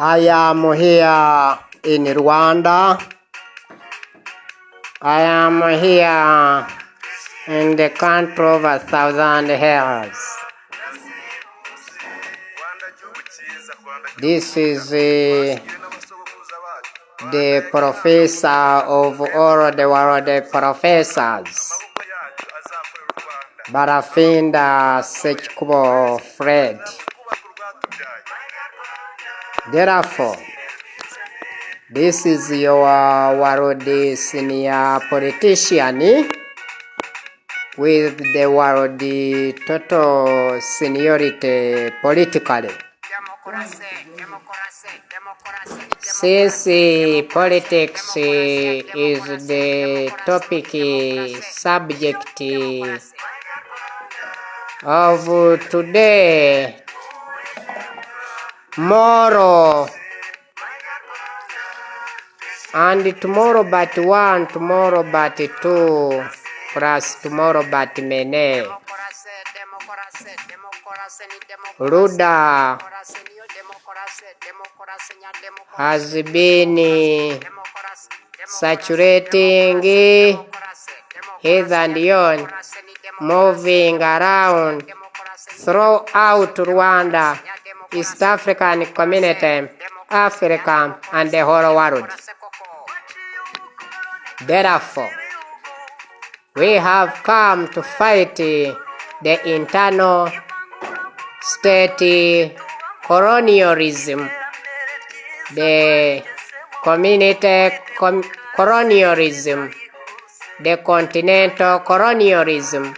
I am here in Rwanda. I am here in the country of 1,000 hills. This is the professor of all the world professors, Barafinda SEKIKUBO Fred. Therefore, this is your world senior politician with the world total seniority politically. Since politics is the topic subject of today, tomorrow and tomorrow but one, tomorrow but two, plus tomorrow but many. RWANDA has been saturating his and yon, moving around throughout Rwanda, East African community, Africa, and the whole world. Therefore, we have come to fight the internal state colonialism, the community colonialism, the continental colonialism,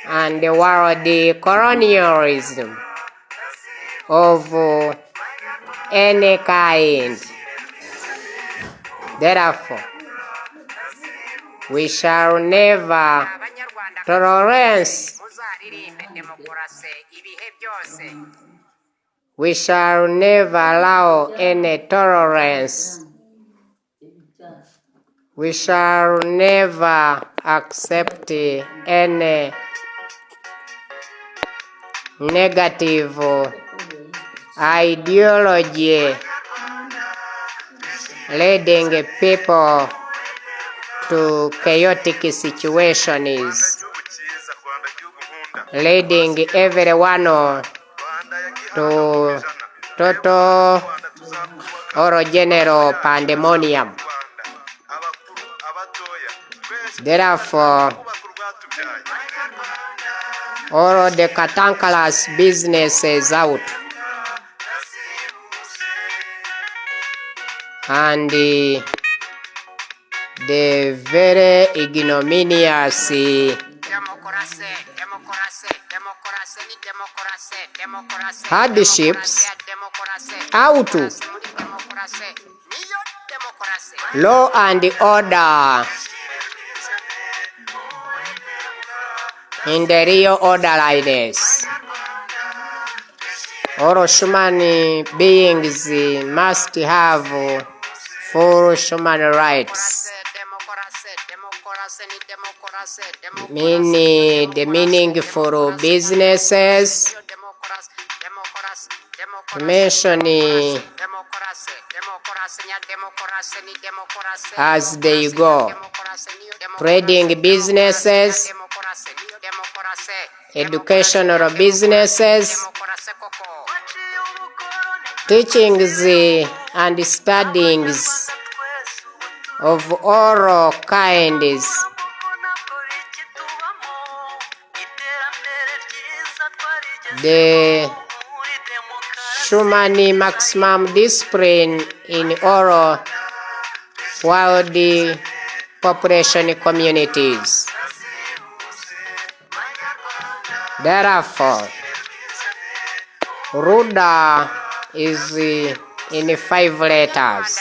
and the world colonialism of any kind. Therefore, we shall never tolerate. We shall never allow any tolerance. We shall never accept any negative ideology leading people to chaotic situations, leading everyone to total or general pandemonium. Therefore, all the cantankerous businesses out, and the very ignominious hardships out. Law and order in the real orderliness. All human beings must have full human rights. The meaning for businesses, mention as they go. Trading businesses, educational businesses, teachings and studyings of all kinds. The human maximum discipline in all world population communities. Therefore, RWANDA is in 5 letters.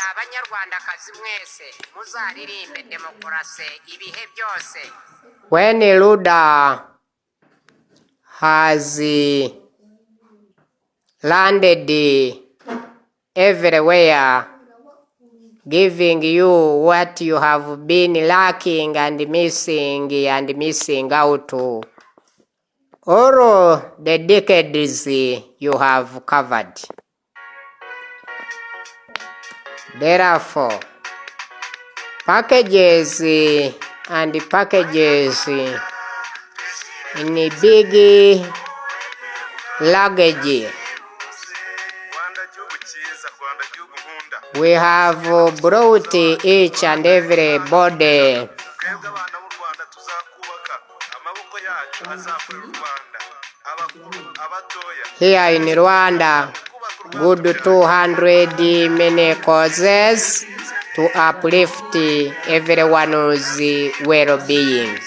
When RWANDA has landed everywhere, giving you what you have been lacking and missing out all the decades you have covered. Therefore, packages and packages in a big luggage. We have brought each and every body here in Rwanda. Good 200 many causes to uplift everyone's well-being.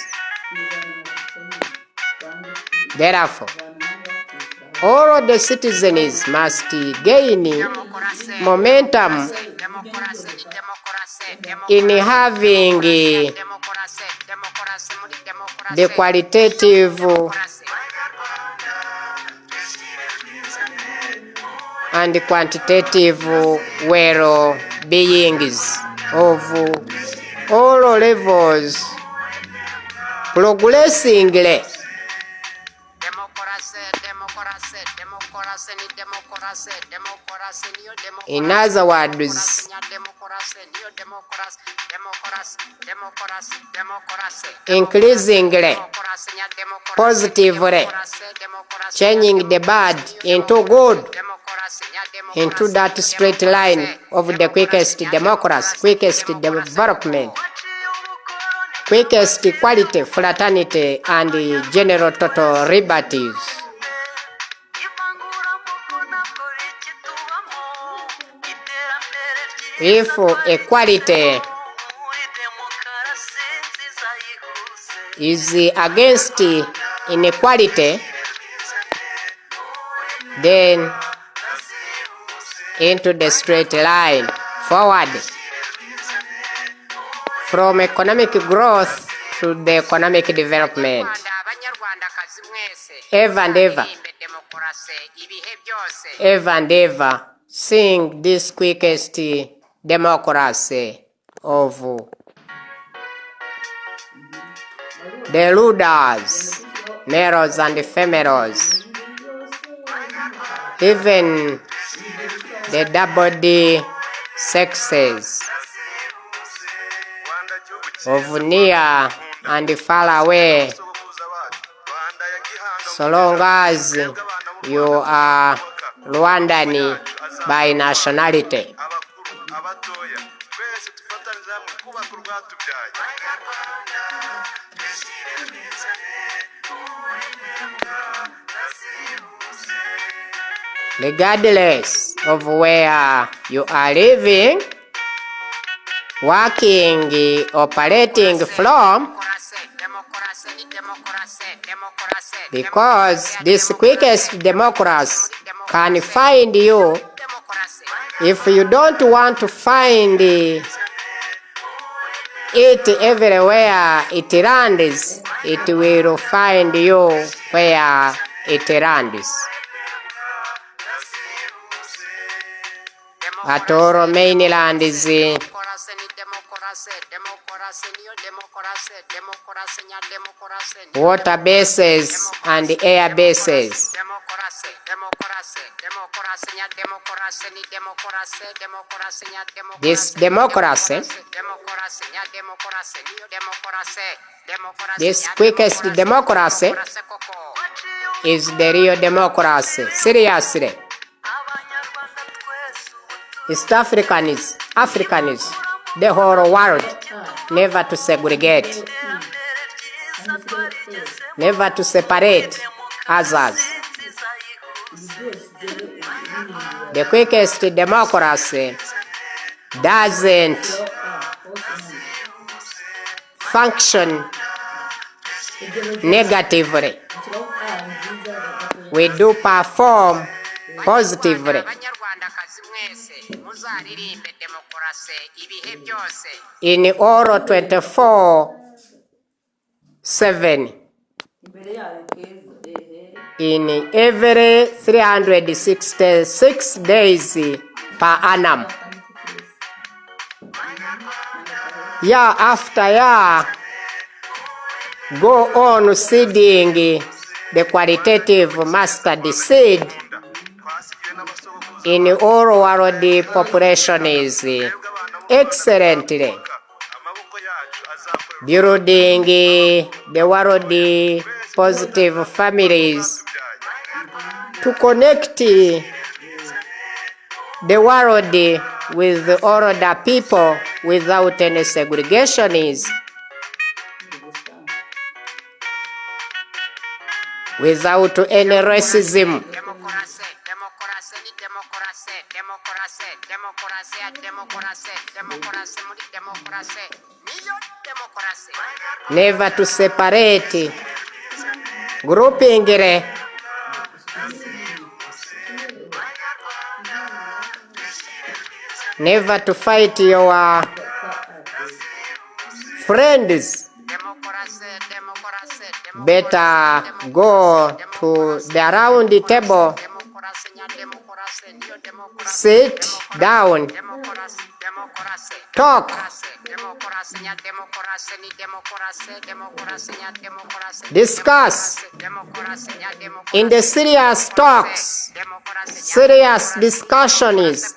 Therefore, all of the citizens must gain momentum in having the qualitative and quantitative well-beings of all levels, progressingly. In other words, increasingly, positively, changing the bad into good, into that straight line of the quickest democracy, quickest development, quickest equality, fraternity, and general total liberties. If equality is against inequality, then into the straight line forward from economic growth to the economic development. Ever and ever, ever and ever, seeing this quickest democracy of the rulers, males and females, even the double sexes of near and far away, so long as you are Rwandan by nationality. Regardless of where you are living, working, operating from, because this quickest democracy can find you. If you don't want to find it everywhere it lands, it will find you where it lands. At all mainlands, water bases and air bases. This democracy, this quickest democracy, is the real democracy. Seriously. East Africans, the whole world, never to segregate, never to separate others. The quickest democracy doesn't function negatively. We do perform positively. In all 24/7, in every 366 days per annum, year after year, go on seeding the qualitative mustard seed in all world population is excellently building the world positive families to connect the world with all the people without any segregations, without any racism. Never to separate, grouping, never to fight your friends. Better go to the round table, sit down, talk, discuss in the serious talks, serious discussions.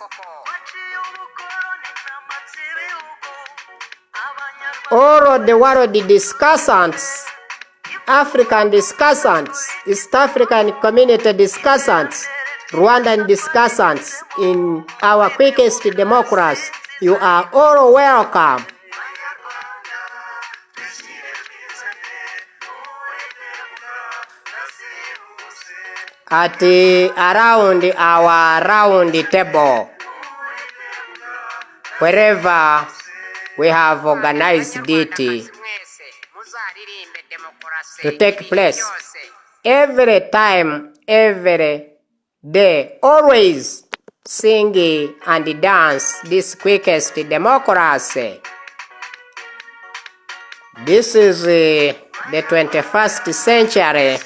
All the world discussants, African discussants, East African community discussants, Rwandan discussants in our quickest democracy, you are all welcome. At around our round table, wherever we have organized it to take place, every time, every day, always sing and dance this quickest democracy. This is the 21st century.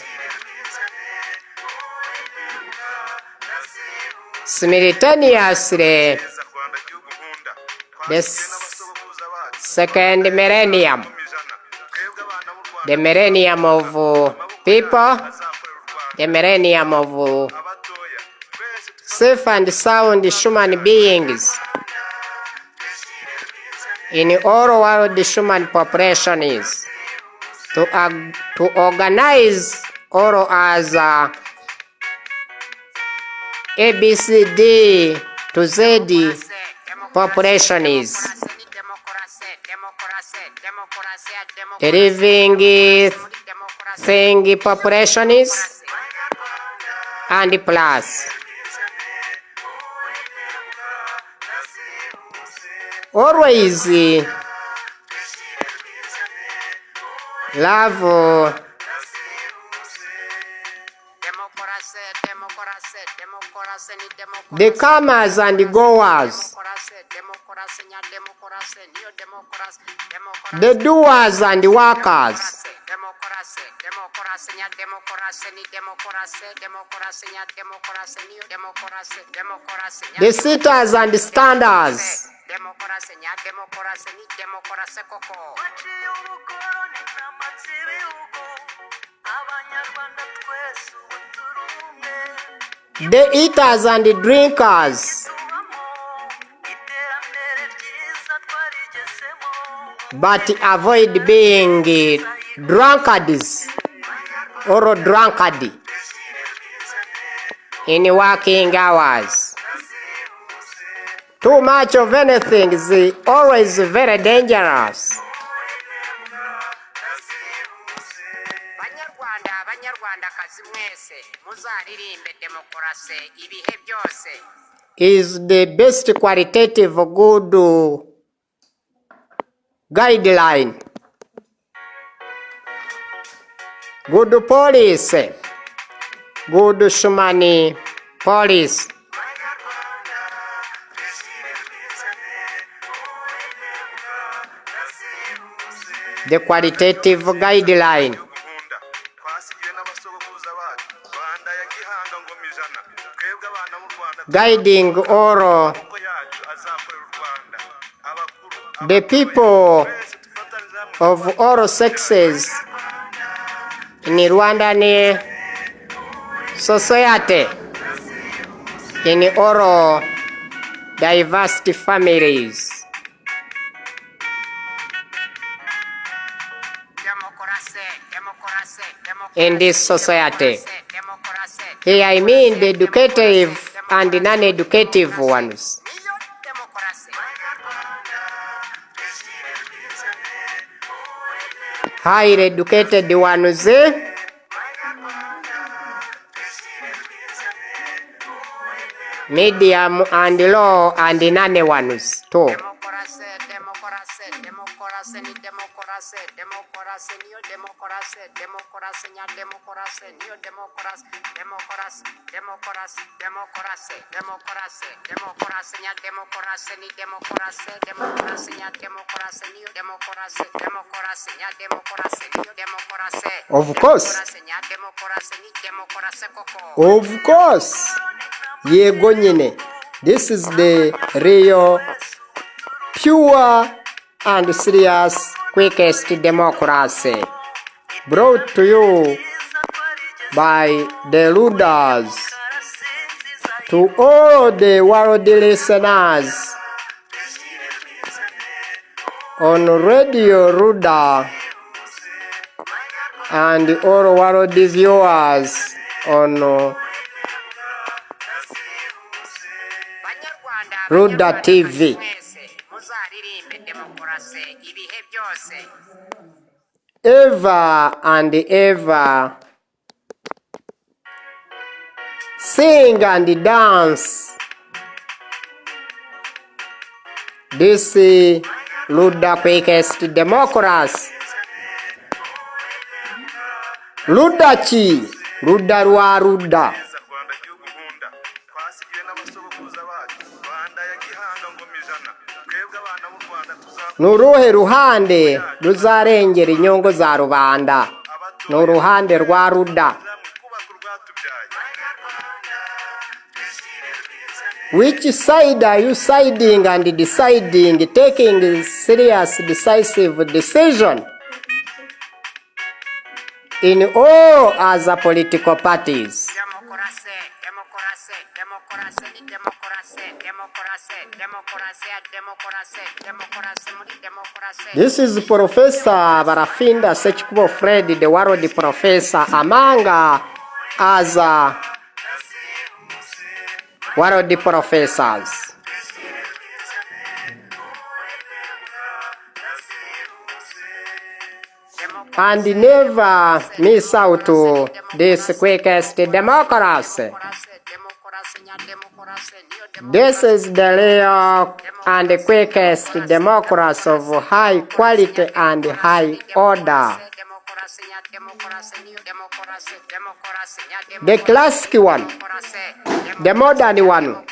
Simultaneously, the second millennium, the millennium of people, the millennium of safe and sound human beings in all world human population is to organize all as ABCD to Z population is the living thing population is and plus always love the comers and the goers, the doers and the workers, the sitters and the standers, the eaters and the drinkers, but avoid being drunkards or drunkard in working hours. Too much of anything is always very dangerous. Is the best qualitative good guideline, good policy, good human policy. The qualitative guideline guiding all the people of all sexes in Rwandan society in all diverse families. In this society. Here I mean the educative and the non-educative ones. Highly educated ones, medium and low and the none ones too. Of course. Of course. Yego nyine. This is the real, pure and serious, quickest democracy, brought to you by the rulers to all the world listeners on Radio RWANDA and all world viewers on RWANDA TV. Ever and ever, sing and dance this RWANDA quickest democracy. RWANDA ki? RWANDA rwa RWANDA. Nuruhe ruhande ruzarengera inyungu za rubanda? Nuruhande rwa RWANDA. Which side are you siding and deciding, taking serious decisive decision in all other political parties? This is Professor Barafinda SEKIKUBO Fred, the world professor among other world professors. And never miss out to this quickest democracy. This is the real and the quickest democracy of high quality and high order. The classic one, the modern one,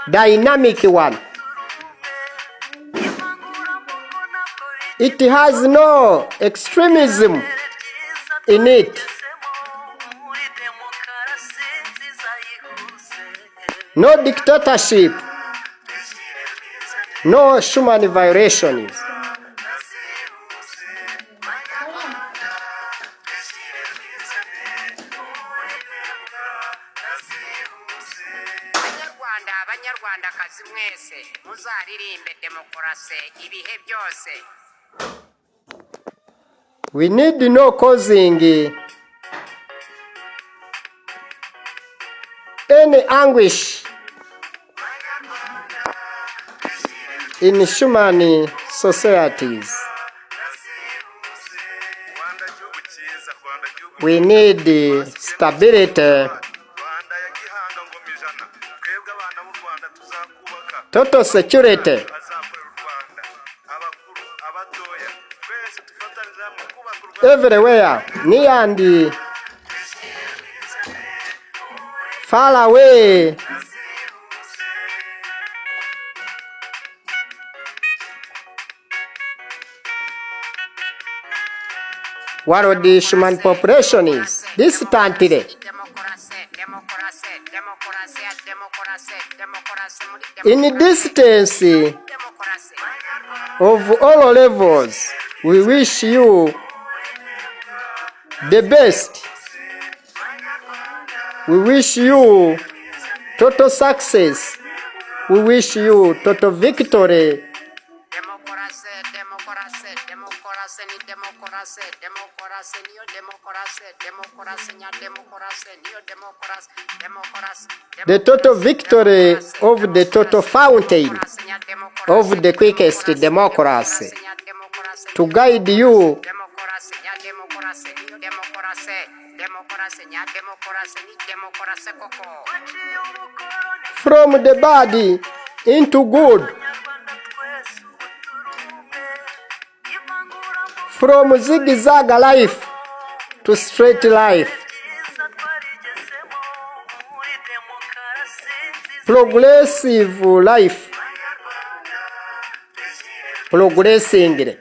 dynamic one. It has no extremism in it. No dictatorship. No human violations. Abanyarwanda kazi mwese muzaririmbe demokarasi ibihe byose. We need no causing any anguish in human societies. We need stability, total security. Everywhere, near and far away. What the human population is distantly. In distance of all levels, we wish you the best. We wish you total success. We wish you total victory. Democracy, democracy, democracy, ni democracy, democracy, new democracy, democracy, nya democracy, new democracy, democracy. The total victory of the total fountain of the quickest democracy to guide you Democracy, nya democracy, new democracy, democracy, nya democracy, ni democracy koko. from the body into good, from zigzag life to straight life, progressive life, progressing.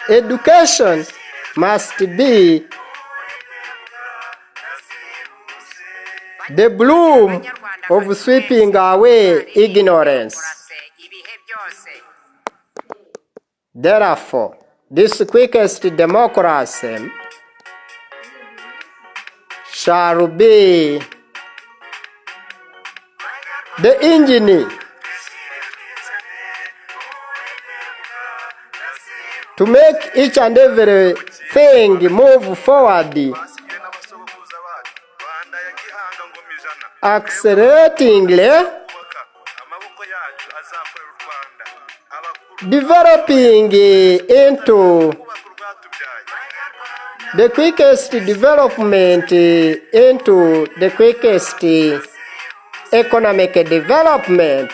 Education must be the bloom of sweeping away ignorance. Therefore, this quickest democracy shall be the engine to make each and every thing move forward, acceleratingly, developing into the quickest development, into the quickest economic development.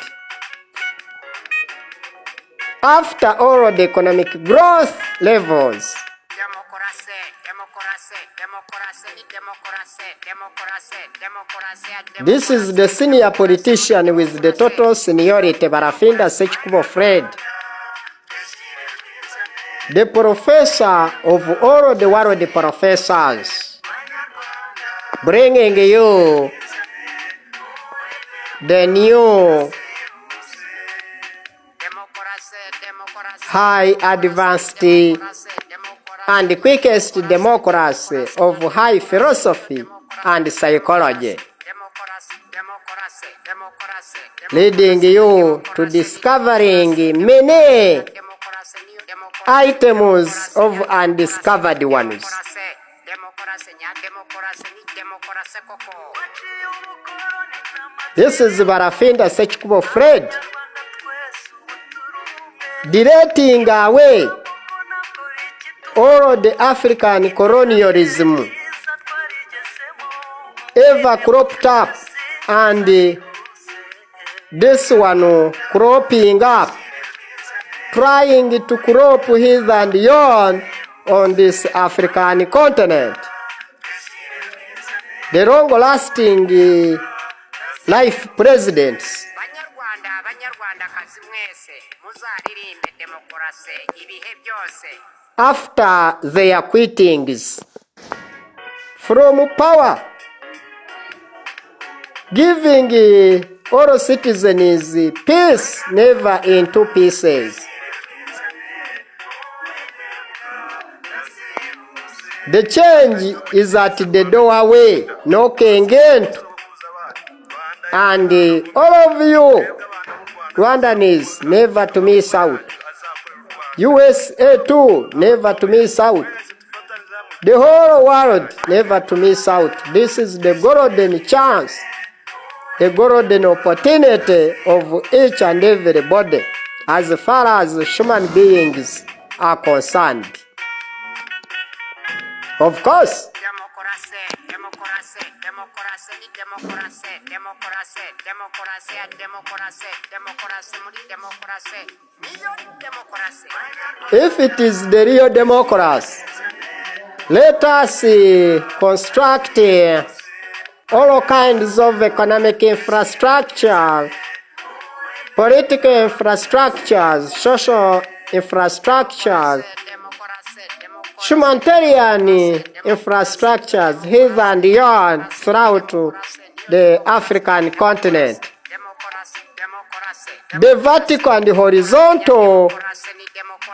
After all the economic growth levels, this is the senior politician with the total seniority, Barafinda SEKIKUBO Fred, the professor of all the world professors, bringing you the new high advanced and quickest democracy of high philosophy and psychology, leading you to discovering many items of undiscovered ones. This is Barafinda SEKIKUBO Fred, directing away all the African colonialism ever cropped up, and this one cropping up, trying to crop his and yon on this African continent. The long-lasting life presidents, after their quittings from power, giving all citizens peace, never in two pieces. The change is at the doorway, knocking in. And all of you, Rwandans, never to miss out. USA too, never to miss out. The whole world, never to miss out. This is the golden chance, the golden opportunity of each and everybody, as far as human beings are concerned. Of course, if it is the real democracy, let us construct all kinds of economic infrastructure, political infrastructures, social infrastructures, humanitarian infrastructures here and yon throughout the African continent. The vertical and horizontal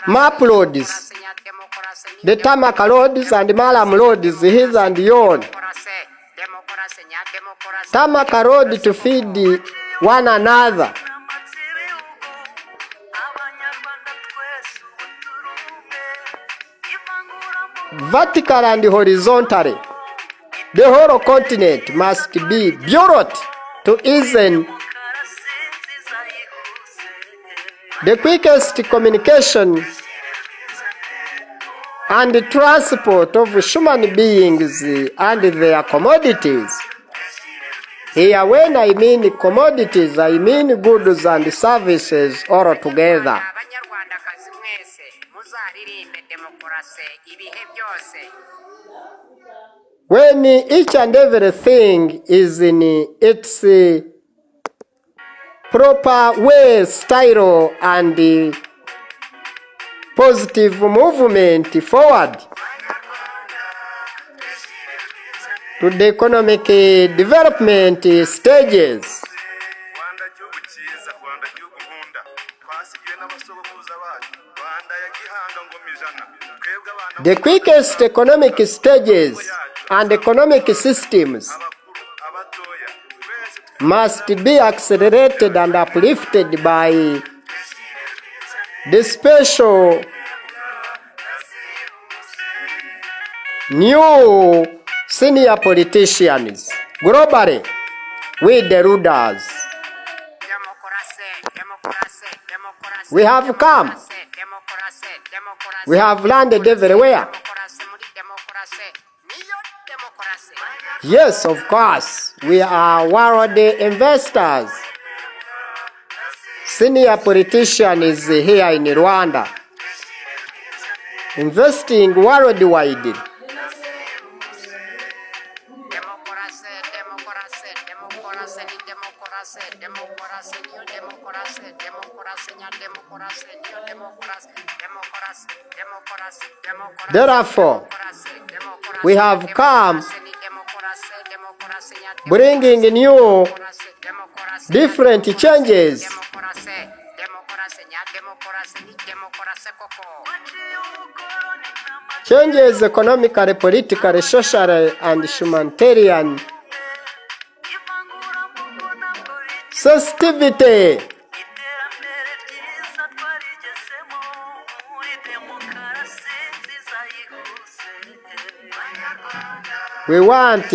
map roads, the tarmac roads and malam roads, his and yours. Tarmac road to feed one another. Vertical and horizontally, the whole continent must be built to ease the quickest communication and transport of human beings and their commodities. Here, when I mean commodities, I mean goods and services all together. When each and everything is in its proper way, style, and positive movement forward to the economic development stages. The quickest economic stages and economic systems must be accelerated and uplifted by the special new senior politicians globally with the rulers. We have come. We have landed everywhere. Yes, of course, we are world investors. Senior politicians here in Rwanda, investing worldwide. Therefore, we have come bringing new different changes. Changes economically, politically, socially, and humanitarian. Sensitivity. We want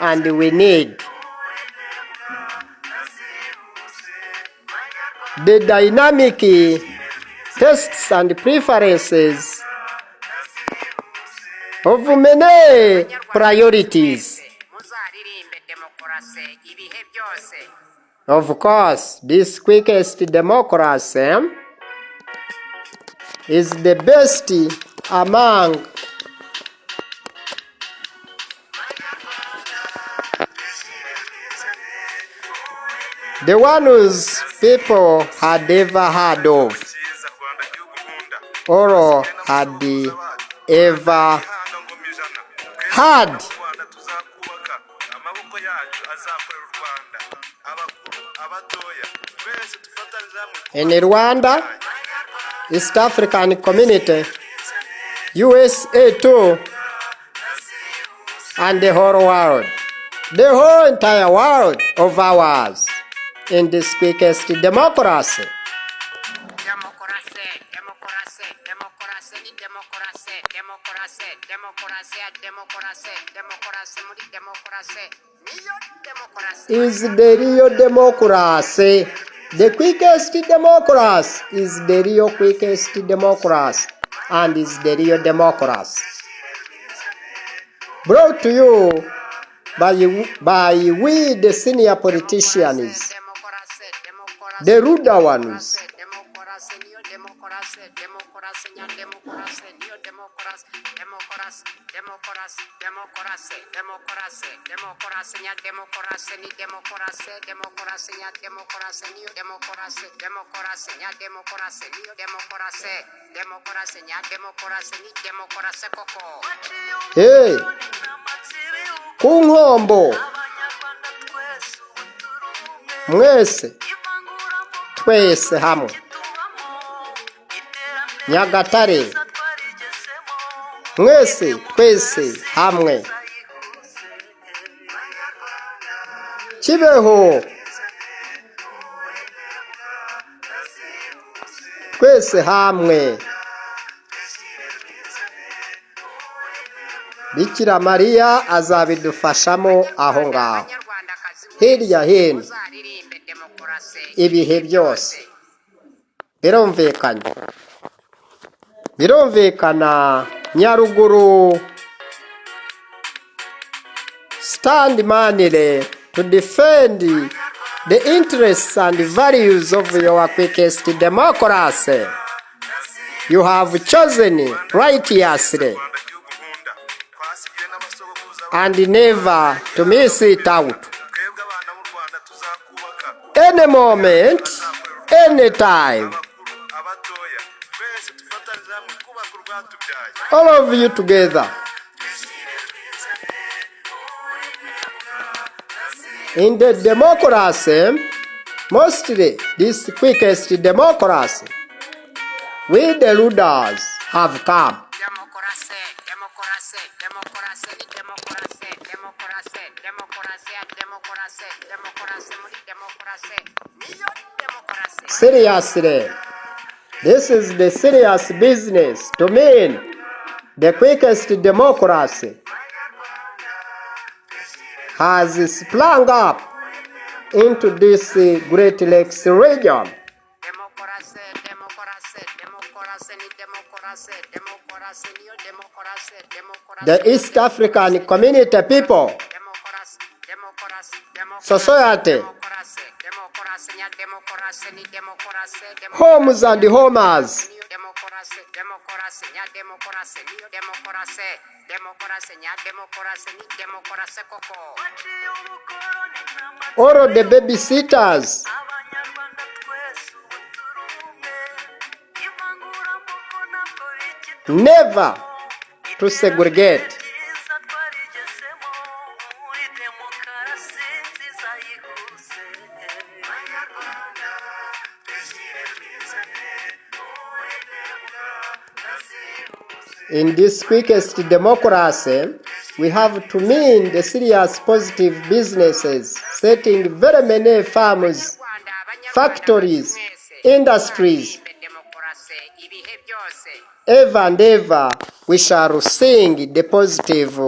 and we need the dynamic tastes and preferences of many priorities. Of course, this quickest democracy is the best among the ones people had ever heard of or had ever had. In Rwanda, East African community, USA too, and the whole world, the whole entire world of ours, in this quickest democracy. Is the real democracy. The quickest democracy is the real quickest democracy and is the real democracy. Brought to you by we the senior politicians, the ruder ones. Hey, kunhombo mwese twese hamwe Nyagatare, mwese twese hamwe. Kibeho, twese hamwe. Bikira Mariya azabidufashamo aho ngaho, hirya hino, ibihe byose. Birumvikana Nyaruguru, stand manly to defend the interests and values of your quickest democracy. You have chosen righteously and never to miss it out. Any moment, any time. All of you together. In the democracy, mostly this quickest democracy, we the rulers have come. Seriously, this is the serious business to mean the quickest democracy has sprung up into this Great Lakes region. The East African community people, society, homes and homers, all the babysitters, never to segregate. In this quickest democracy, we have to mean the serious positive businesses, setting very many farms, factories, industries. Ever and ever we shall sing the positive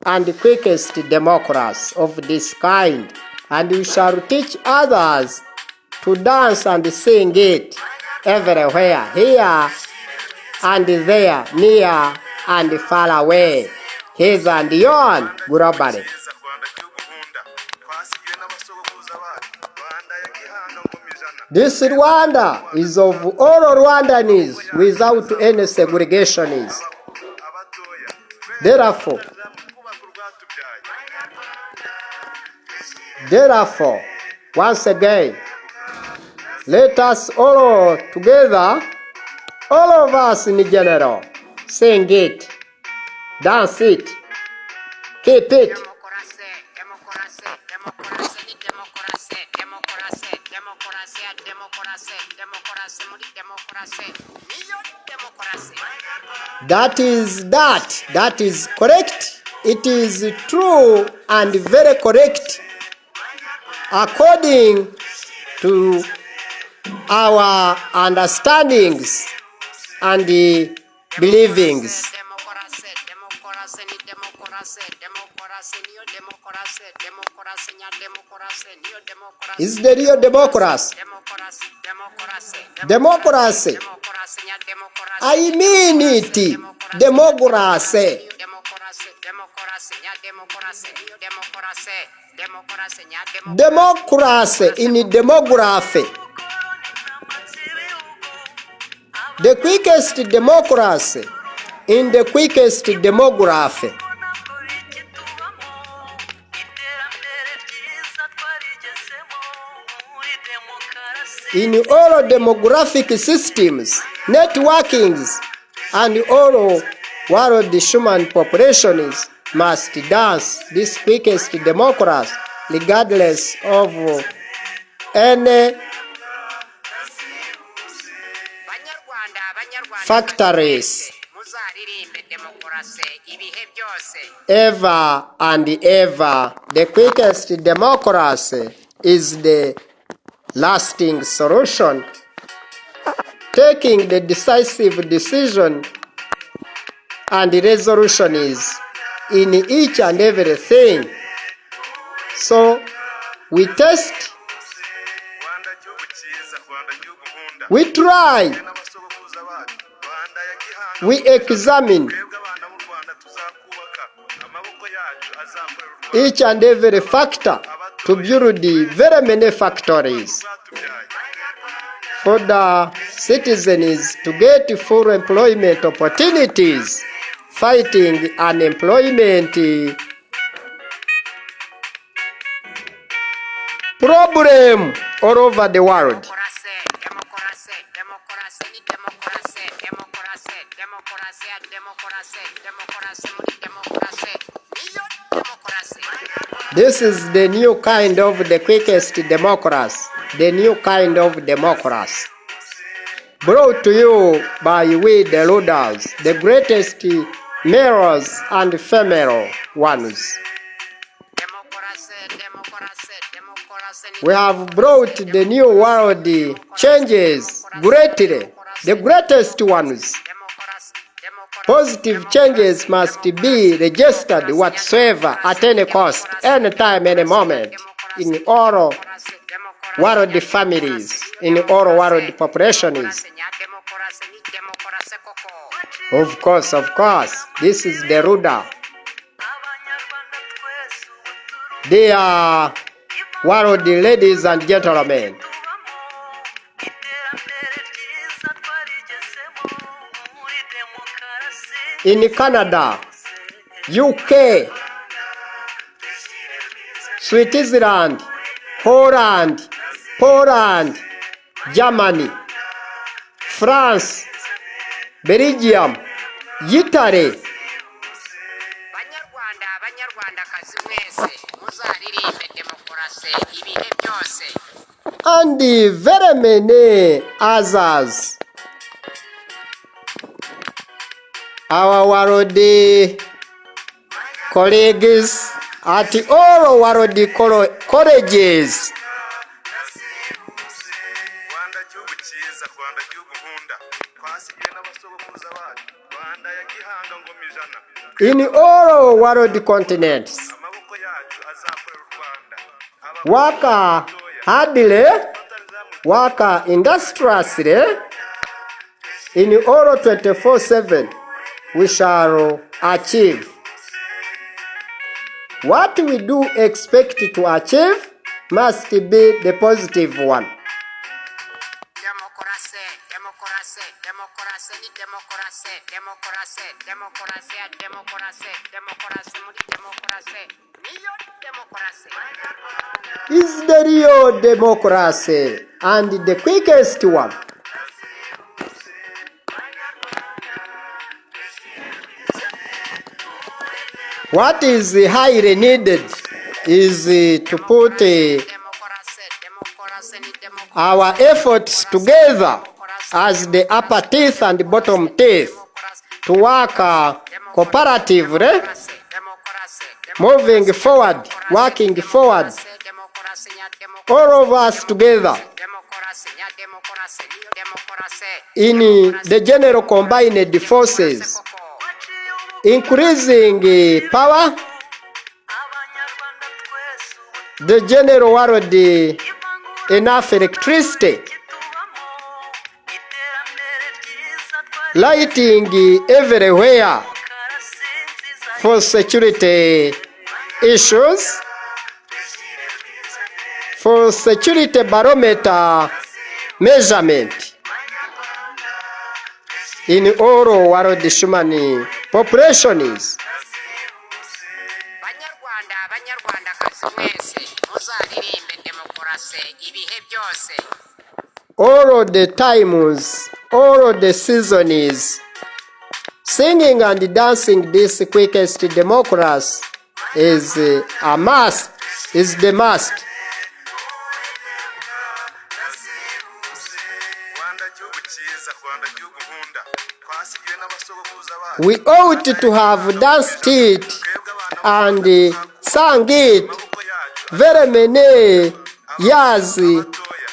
and quickest democracy of this kind, and we shall teach others to dance and sing it everywhere, here and there, near and far away, hither and yon, globally. This Rwanda is of all Rwandans without any segregation. Therefore, once again, let us all together, all of us in general, sing it, dance it, keep it. That is correct. It is true and very correct according to our understandings and believings. Is the real democracy? Democracy. I mean it. Democracy. Democracy in demography. The quickest democracy in the quickest demography. In all demographic systems, networkings, and all world human populations must dance this quickest democracy regardless of any factories ever and ever. The quickest democracy is the lasting solution, taking the decisive decision and the resolution is in each and everything. So we test, we try, we examine each and every factor to build very many factories for the citizens to get full employment opportunities, fighting unemployment problem all over the world. This is the new kind of the quickest democracy, the new kind of democracy, brought to you by we the rulers, the greatest males and female ones. We have brought the new world changes greatly, the greatest ones. Positive changes must be registered whatsoever at any cost, any time, any moment, in all world families, in all world populations. Of course, this is the RWANDA. They are world ladies and gentlemen. In Canada, UK, Switzerland, Holland, Poland, Germany, France, Belgium, Italy, and very many others. Our world colleagues at all world colleges. In all world continents, work hardly, work industriously, in all 24/7, we shall achieve. What we do expect to achieve must be the positive one. Is the real democracy and the quickest one. What is highly needed is to put our efforts together as the upper teeth and bottom teeth to work cooperatively, moving forward, working forward, all of us together in the general combined forces, increasing power, the general world enough electricity, lighting everywhere for security issues, for security barometer measurement in all world human populations. All the times, all the seasons, singing and dancing this quickest democracy is a must, is the must. We ought to have danced it and sang it very many years,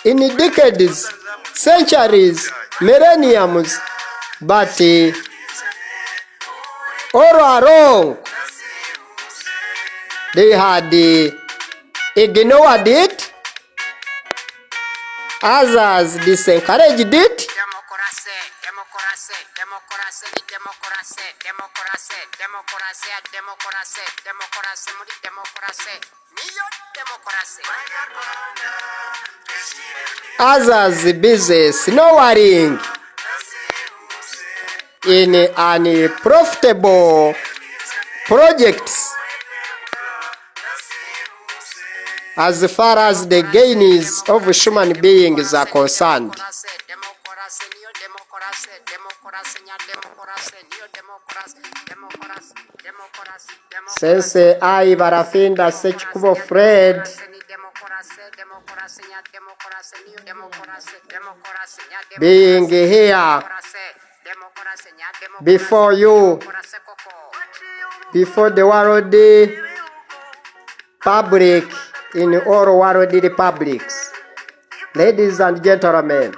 in decades, centuries, millenniums, but all along they had ignored it, others disencouraged it. Others busy snowing in unprofitable projects as far as the gains of human beings are concerned. Since I, Barafinda SEKIKUBO Fred, being here before you, before the world public, in all world republics, ladies and gentlemen,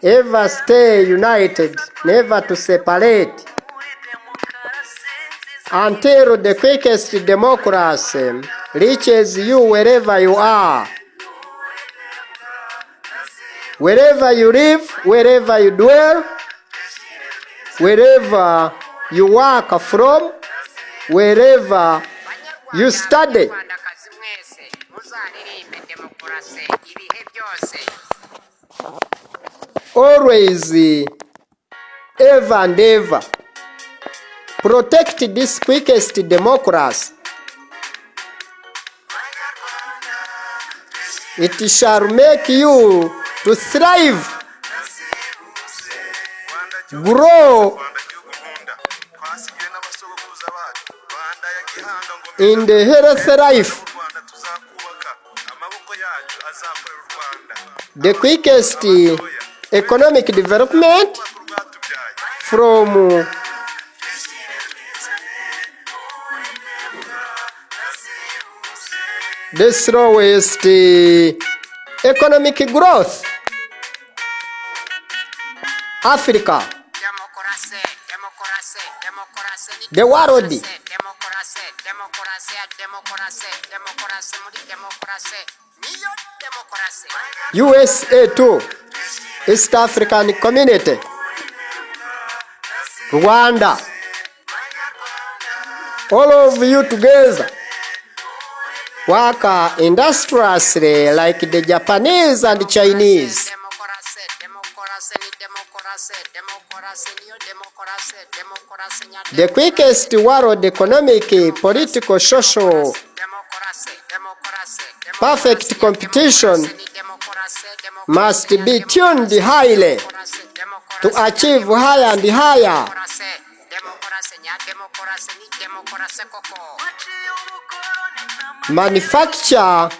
ever stay united, never to separate, until the quickest democracy reaches you wherever you are, wherever you live, wherever you dwell, wherever you work from, wherever you study. Always, ever and ever, protect this quickest democracy. It shall make you to thrive, grow in the healthy life. The quickest economic development from the slowest economic growth. Africa, the world, USA too, East African community, Rwanda, all of you together work industriously like the Japanese and Chinese. The quickest world economic, political, social, perfect competition must be tuned highly to achieve higher and higher. Manufacture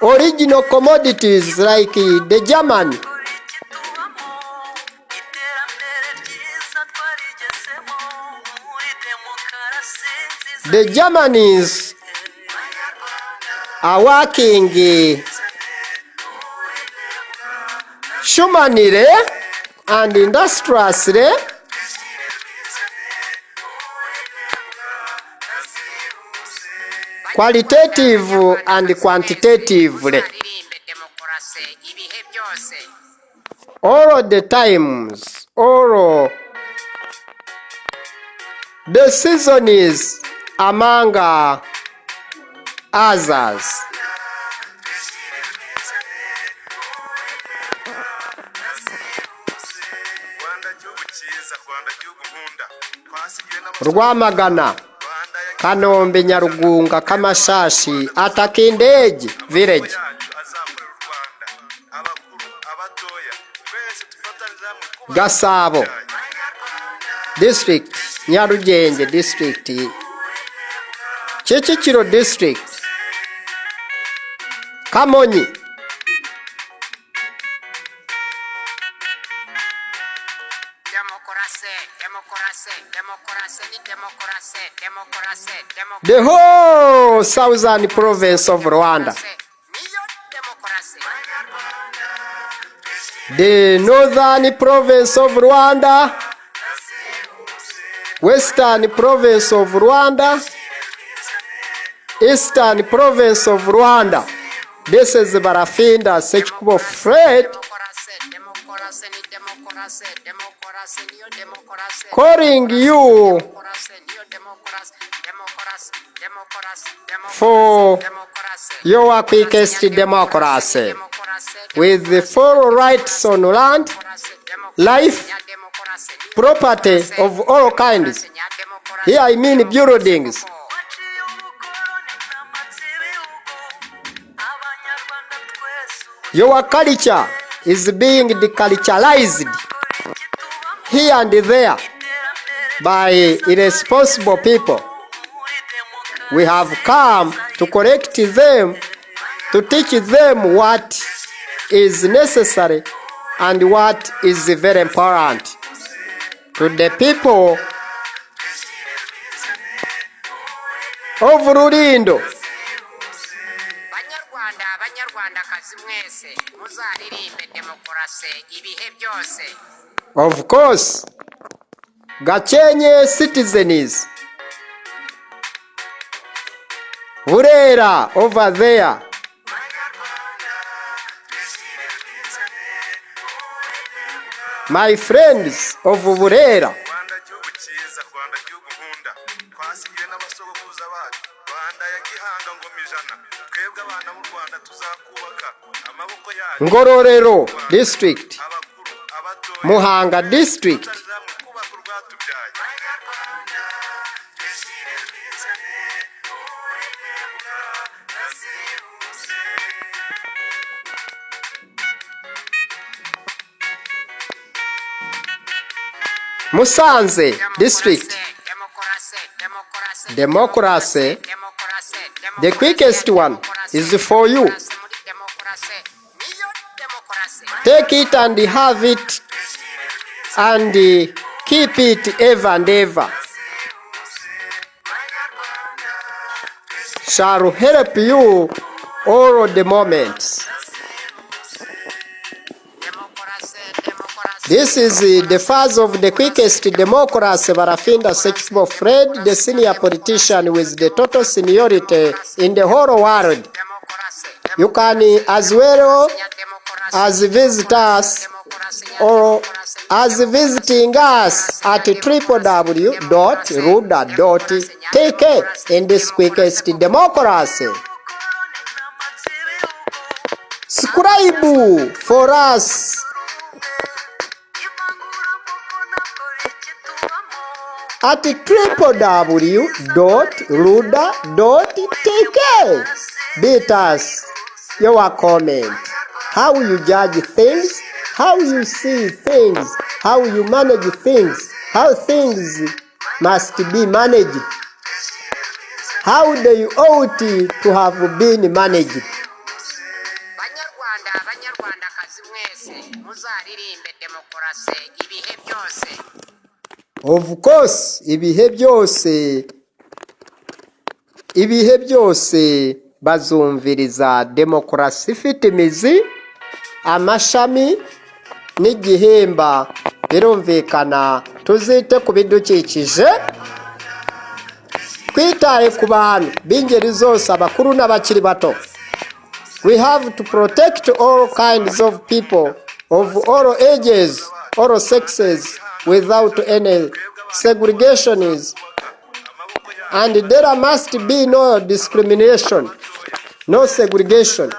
original commodities like the German. The Germans are working humanly and industriously qualitative and quantitatively. All the times, all the seasons among others. Rwamagana, Kanombe, Nyarugunga, Kamashashi, Atakindege village. Gasabo district, Nyarugenge district, Kicukiro district, Kamonyi, The whole southern province of Rwanda, the northern province of Rwanda, western province of Rwanda, eastern province of Rwanda. This is Barafinda SEKIKUBO Fred calling you for your quickest democracy with the full rights on land, life, property of all kinds. Here I mean buildings. Your culture is being deculturalized here and there by irresponsible people. We have come to correct them, to teach them what is necessary and what is very important. To the people of Rulindo, of course, Gachenye citizens, Burera over there, my friends of Burera, Ngororero district, Muhanga district, Musanze district. Democracy, the quickest one is for you. Take it and have it and keep it ever and ever. Shall help you all the moments. This is the phase of the quickest democracy. Barafinda SEKIKUBO Fred, the senior politician with the total seniority in the whole world. You can as well as visit us or as visiting us at www.RWANDA.tk in this quickest democracy. Subscribe for us at www.RWANDA.tk. Beat us your comment, how you judge things, how you see things, how you manage things, how things must be managed, how they ought to have been managed. Of course, ibihe byose bazumviriza demokarasi ifite imizi, amashami n'igihemba. Birumvikana tuzite ku bidukikije, kwitaye ku bantu b'ingeri zose, abakuru n'abakiri bato. We have to protect all kinds of people of all ages, all sexes, without any segregations, and there must be no discrimination, no segregation.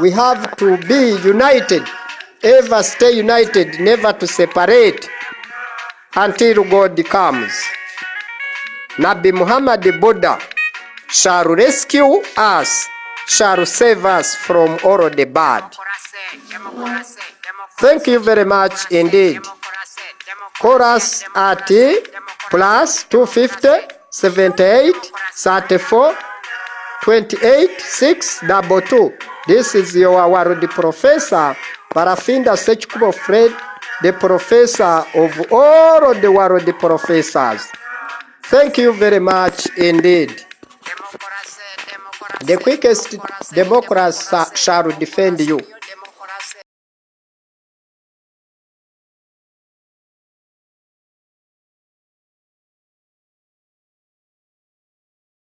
We have to be united, ever stay united, never to separate until God comes. Nabi Muhammad Buddha shall rescue us, shall save us from all the bad. Thank you very much indeed. Call us at +250 78 34 28 622. This is your world professor, Barafinda SEKIKUBO Fred, the professor of all the world professors. Thank you very much indeed. The quickest democracy shall defend you.